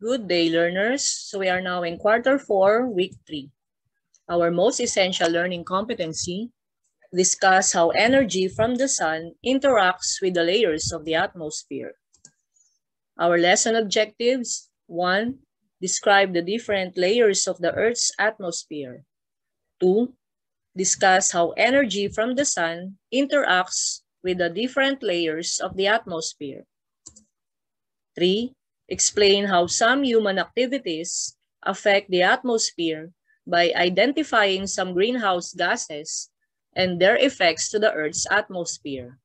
Good day, learners. So we are now in quarter 4, week 3. Our most essential learning competency, discuss how energy from the sun interacts with the layers of the atmosphere. Our lesson objectives, 1. Describe the different layers of the Earth's atmosphere. 2. Discuss how energy from the sun interacts with the different layers of the atmosphere. 3. Explain how some human activities affect the atmosphere by identifying some greenhouse gases and their effects to the Earth's atmosphere.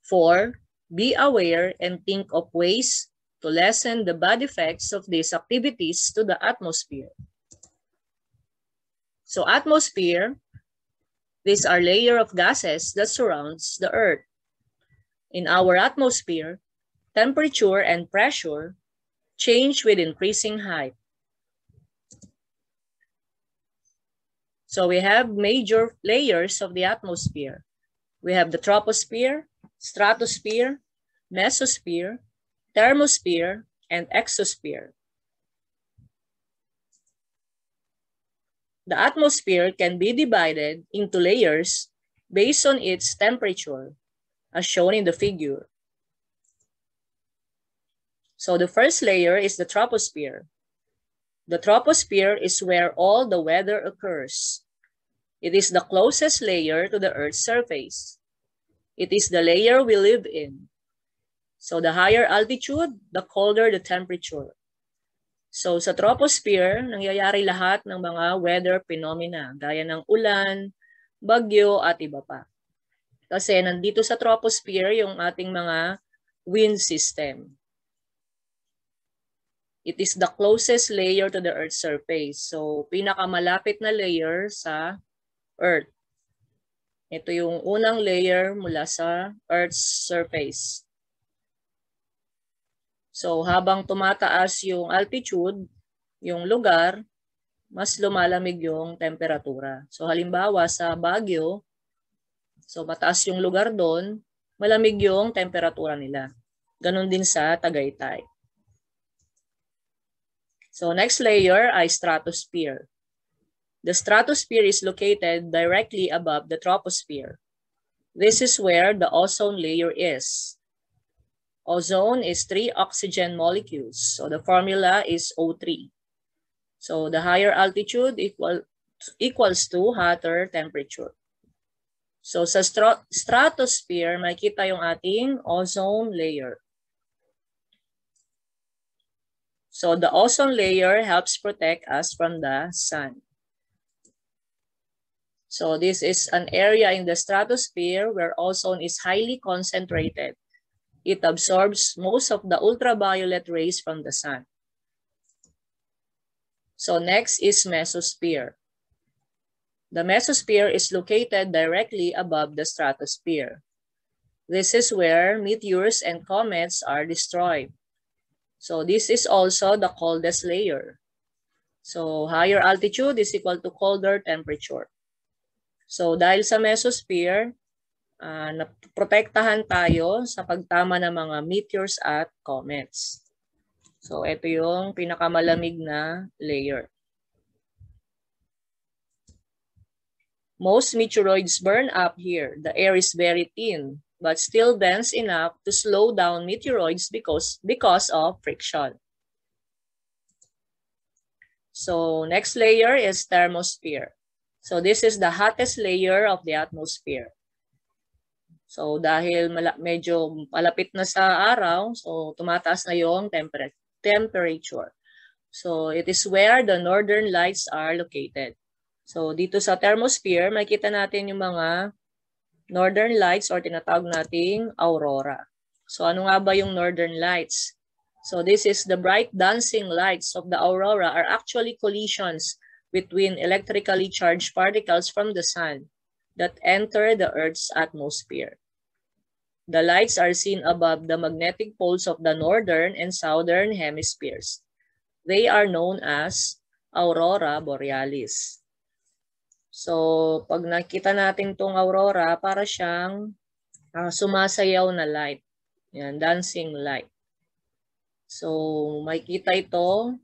4. Be aware and think of ways to lessen the bad effects of these activities to the atmosphere. So atmosphere, these are layer of gases that surrounds the Earth. In our atmosphere, temperature and pressure change with increasing height. So we have major layers of the atmosphere. We have the troposphere, stratosphere, mesosphere, thermosphere, and exosphere. The atmosphere can be divided into layers based on its temperature, as shown in the figure. So the first layer is the troposphere. The troposphere is where all the weather occurs. It is the closest layer to the Earth's surface. It is the layer we live in. So the higher altitude, the colder the temperature. So sa troposphere, nangyayari lahat ng mga weather phenomena, gaya ng ulan, bagyo, at iba pa. Kasi nandito sa troposphere yung ating mga wind system. It is the closest layer to the Earth's surface. So pinakamalapit na layer sa Earth. Ito yung unang layer mula sa Earth's surface. So habang tumataas yung altitude, yung lugar, mas lumalamig yung temperatura. So halimbawa sa Baguio, so mataas yung lugar doon, malamig yung temperatura nila. Ganon din sa Tagaytay. So next layer ay stratosphere. The stratosphere is located directly above the troposphere. This is where the ozone layer is. Ozone is 3 oxygen molecules. So the formula is O3. So the higher altitude equals to hotter temperature. So sa stratosphere, makikita yung ating ozone layer. So the ozone layer helps protect us from the sun. So this is an area in the stratosphere where ozone is highly concentrated. It absorbs most of the ultraviolet rays from the sun. So next is mesosphere. The mesosphere is located directly above the stratosphere. This is where meteors and comets are destroyed. So this is also the coldest layer. So higher altitude is equal to colder temperature. So dahil sa mesosphere, naprotektahan tayo sa pagtama ng mga meteors at comets. So ito yung pinakamalamig na layer. Most meteoroids burn up here. The air is very thin, but still dense enough to slow down meteoroids because of friction. So next layer is thermosphere. So this is the hottest layer of the atmosphere. So dahil medyo malapit na sa araw, so tumataas na yung temperature. So it is where the northern lights are located. So dito sa thermosphere, makikita natin yung mga northern lights or tinatawag nating aurora. So ano nga ba yung northern lights? So this is the bright dancing lights of the aurora are actually collisions between electrically charged particles from the sun that enter the Earth's atmosphere. The lights are seen above the magnetic poles of the northern and southern hemispheres. They are known as aurora borealis. So, pag nakita natin tong aurora, para siyang sumasayaw na light. Yan, dancing light. So, makikita ito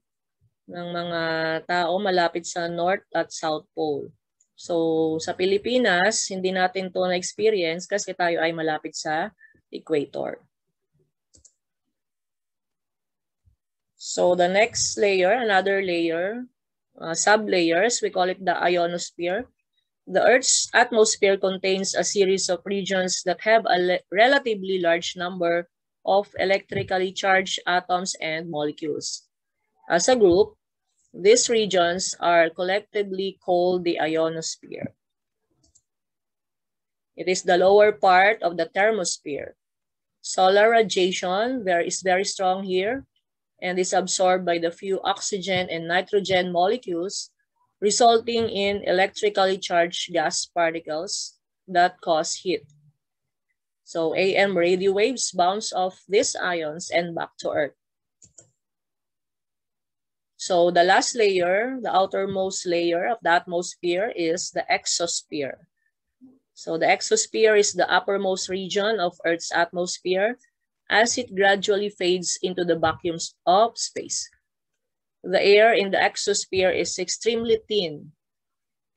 ng mga tao malapit sa North at South Pole. So, sa Pilipinas, hindi natin to na-experience kasi tayo ay malapit sa equator. So, the next layer, another layer, sub-layers, we call it the ionosphere. The Earth's atmosphere contains a series of regions that have a relatively large number of electrically charged atoms and molecules. As a group, these regions are collectively called the ionosphere. It is the lower part of the thermosphere. Solar radiation is very strong here and is absorbed by the few oxygen and nitrogen molecules, resulting in electrically charged gas particles that cause heat. So AM radio waves bounce off these ions and back to Earth. So the last layer, the outermost layer of the atmosphere is the exosphere. So the exosphere is the uppermost region of Earth's atmosphere as it gradually fades into the vacuums of space. The air in the exosphere is extremely thin.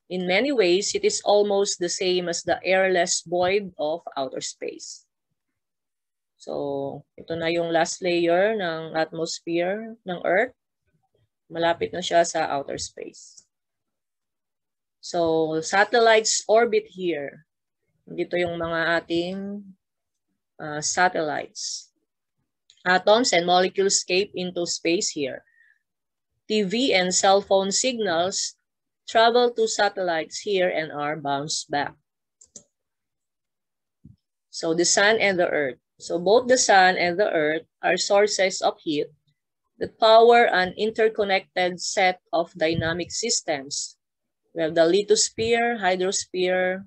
In many ways, it is almost the same as the airless void of outer space. So, ito na yung last layer ng atmosphere ng Earth. Malapit na siya sa outer space. So, satellites orbit here. Dito yung mga ating satellites. Atoms and molecules escape into space here. TV and cell phone signals travel to satellites here and are bounced back. So the sun and the earth. So both the sun and the earth are sources of heat that power an interconnected set of dynamic systems. We have the lithosphere, hydrosphere,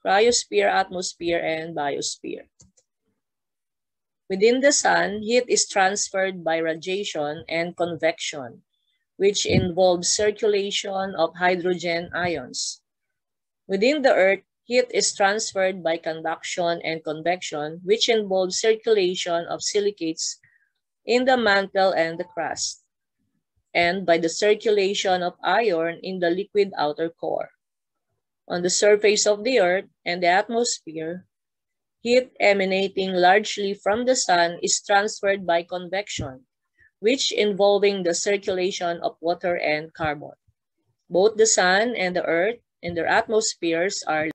cryosphere, atmosphere, and biosphere. Within the sun, heat is transferred by radiation and convection, which involves circulation of hydrogen ions. Within the earth, heat is transferred by conduction and convection, which involves circulation of silicates in the mantle and the crust, and by the circulation of iron in the liquid outer core. On the surface of the earth and the atmosphere, heat emanating largely from the sun is transferred by convection, which involving the circulation of water and carbon. Both the sun and the earth and their atmospheres are